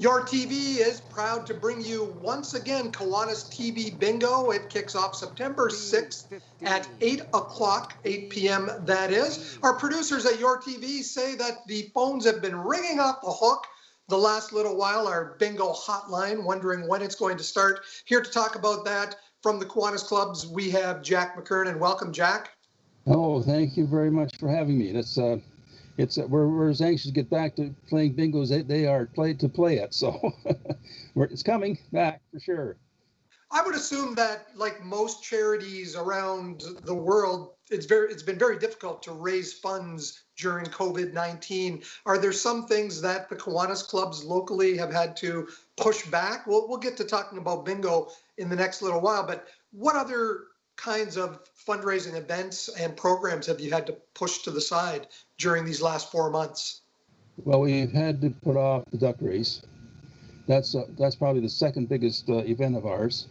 YourTV is proud to bring you once again Kiwanis TV Bingo. It kicks off September 6th at 8 o'clock, 8 p.m. that is. Our producers at YourTV say that the phones have been ringing off the hook the last little while, our bingo hotline, wondering when it's going to start. Here to talk about that from the Kiwanis clubs, we have Jack McKiernan. Welcome, Jack. Oh, thank you very much for having me. We're as anxious to get back to playing bingo as they are to play it. So it's coming back for sure. I would assume that, like most charities around the world, it's been very difficult to raise funds during COVID-19. Are there some things that the Kiwanis clubs locally have had to push back? We'll get to talking about bingo in the next little while, but what other kinds of fundraising events and programs have you had to push to the side during these last 4 months? Well, we've had to put off the duck race. That's probably the second biggest event of ours.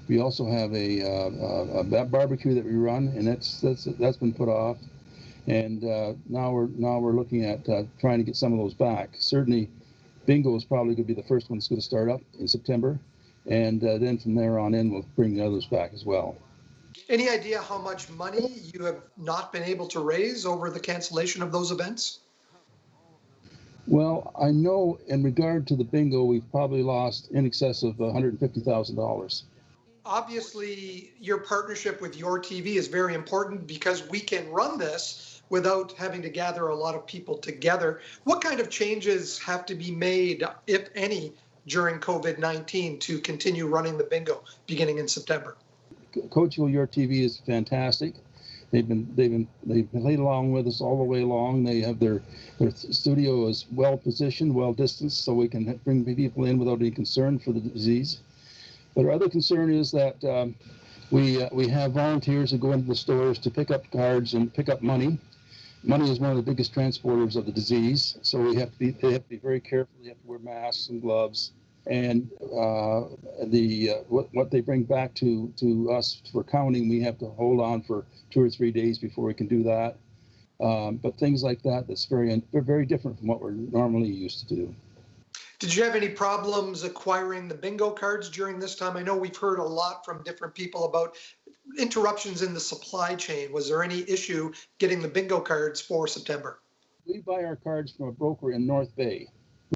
We also have a barbecue that we run, and that's been put off. And now we're looking at trying to get some of those back. Certainly, bingo is probably going to be the first one that's going to start up in September, and then from there on in, we'll bring the others back as well. Any idea how much money you have not been able to raise over the cancellation of those events? Well, I know in regard to the bingo, we've probably lost in excess of $150,000. Obviously, your partnership with YourTV is very important because we can run this without having to gather a lot of people together. What kind of changes have to be made, if any, during COVID-19 to continue running the bingo beginning in September? Coaching with YourTV is fantastic. They've played along with us all the way along. They have their studio is well positioned, well distanced, so we can bring people in without any concern for the disease. But our other concern is that we have volunteers who go into the stores to pick up cards and pick up money. Money is one of the biggest transporters of the disease, so they have to be very careful. They have to wear masks and gloves. And what they bring back to us for counting, we have to hold on for 2 or 3 days before we can do that. But things like that's very different from what we're normally used to do. Did you have any problems acquiring the bingo cards during this time? I know we've heard a lot from different people about interruptions in the supply chain. Was there any issue getting the bingo cards for September? We buy our cards from a broker in North Bay.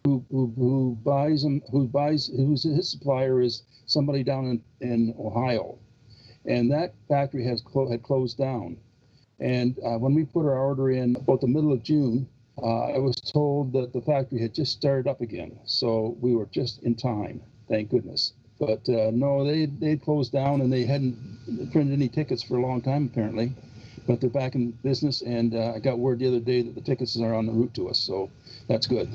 Who buys them? Whose his supplier is somebody down in Ohio, and that factory had closed down. And when we put our order in about the middle of June, I was told that the factory had just started up again, so we were just in time, thank goodness. But no, they'd closed down and they hadn't printed any tickets for a long time apparently. But they're back in business, and I got word the other day that the tickets are on the route to us, so that's good.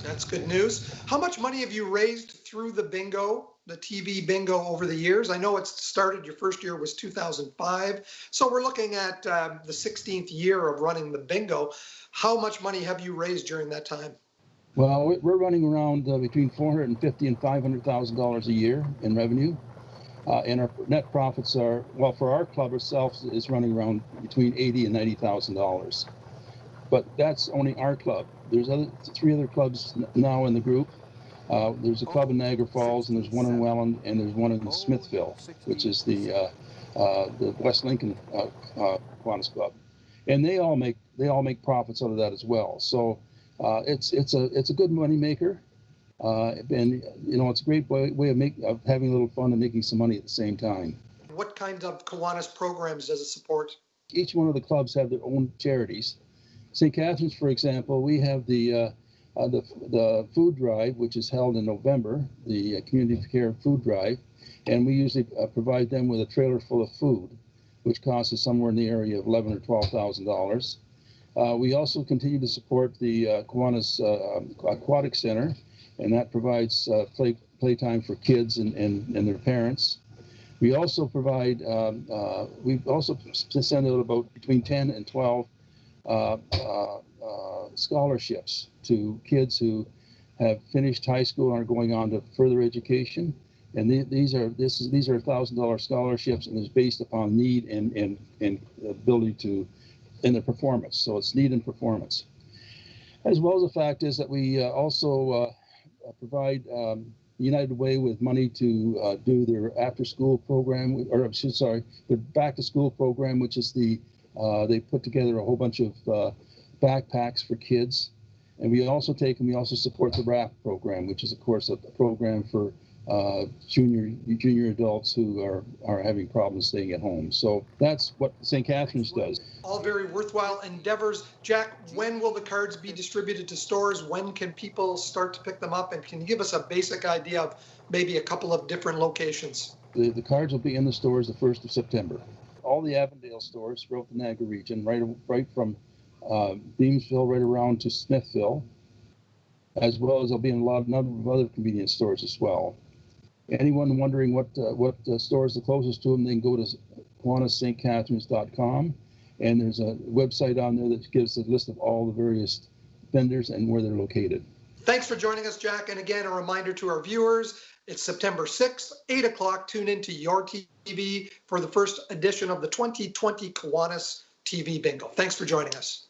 That's good news. How much money have you raised through the bingo, the TV bingo, over the years? I know it started, your first year was 2005. So we're looking at the 16th year of running the bingo. How much money have you raised during that time? Well, we're running around between $450,000 and $500,000 a year in revenue. And our net profits are, well, for our club itself is running around between $80,000 and $90,000. But that's only our club. There's 3 other clubs now in the group. There's a club in Niagara Falls, and there's one in Welland, and there's one in Smithville, which is the West Lincoln Kiwanis Club, and they all make profits out of that as well. So it's a good money maker, and it's a great way of having a little fun and making some money at the same time. What kind of Kiwanis programs does it support? Each one of the clubs have their own charities. St. Catharines, for example, we have the food drive, which is held in November, the community care food drive, and we usually provide them with a trailer full of food, which costs us somewhere in the area of $11,000 or $12,000. We also continue to support the Kiwanis Aquatic Center, and that provides playtime for kids and their parents. We also provide, we also send out about between 10 and 12 scholarships to kids who have finished high school and are going on to further education. And these are $1,000 scholarships, and it's based upon need and ability to in their performance. So it's need and performance. As well as the fact is that we also provide United Way with money to do their after-school program, or sorry, their back-to-school program, which is they put together a whole bunch of backpacks for kids. And we also support the RAP program, which is, of course, a program for junior adults who are having problems staying at home. So that's what St. Catharines does. All very worthwhile endeavors. Jack, when will the cards be distributed to stores? When can people start to pick them up? And can you give us a basic idea of maybe a couple of different locations? The cards will be in the stores the 1st of September. All the Avondale stores throughout the Niagara region, right from Beamsville right around to Smithville, as well as there'll be in a number of other convenience stores as well. Anyone wondering what store is the closest to them, they can go to KiwanisStCatharines.com, and there's a website on there that gives a list of all the various vendors and where they're located. Thanks for joining us, Jack. And again, a reminder to our viewers, it's September 6th, 8 o'clock. Tune in to YourTV for the first edition of the 2020 Kiwanis TV Bingo. Thanks for joining us.